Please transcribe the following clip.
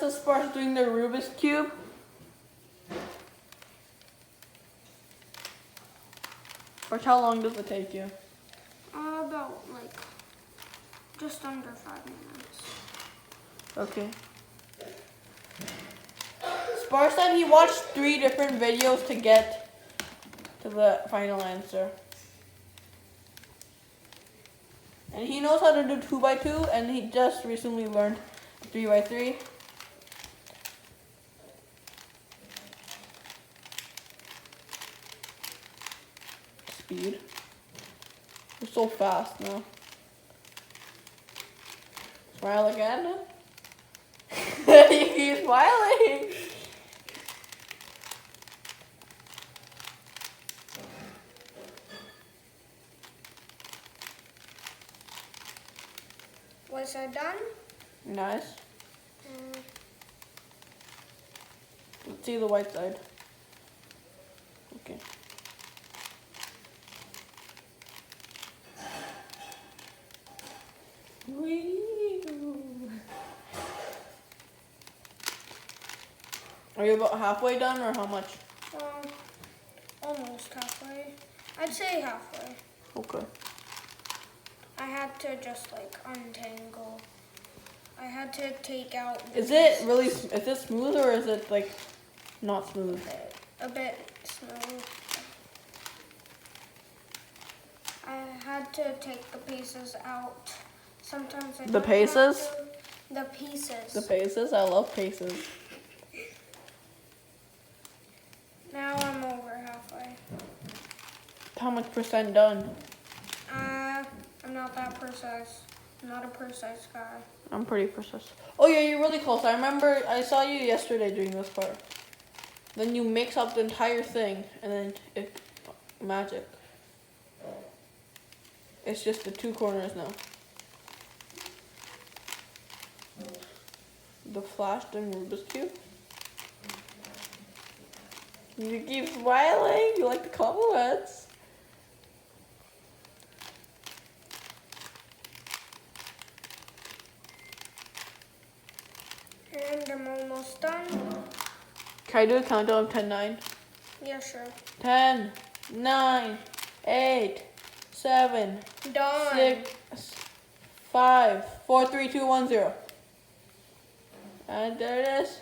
this is Sparsh doing the Rubik's Cube. Sparsh, how long does it take you? About like just under 5 minutes. Okay. Sparsh said he watched 3 different videos to get to the final answer. And he knows how to do 2x2, and he just recently learned 3x3. Speed. You're so fast now. Smile again. You keep smiling. Was I done? Nice. Let's see the white side. Okay. Are you about halfway done or how much? Almost halfway. I'd say halfway. Okay. I had to just like untangle. I had to take out. Is it smooth or is it like not smooth? A bit smooth. I had to take the pieces out. Sometimes I The don't pieces? have to. The pieces. The paces? I love paces. Now I'm over halfway. How much percent done? I'm not that precise. I'm not a precise guy. I'm pretty precise. Oh yeah, you're really close. I remember I saw you yesterday doing this part. Then you mix up the entire thing and then it magic. It's just the 2 corners now. The flashed and Rubik's Cube. You keep smiling. You like the compliments. And I'm almost done. Can I do a countdown of 10, 9? Yeah, sure. 10, 9, 8, 7, Done. 6, 5, 4, 3, 2, 1, 0. And there it is.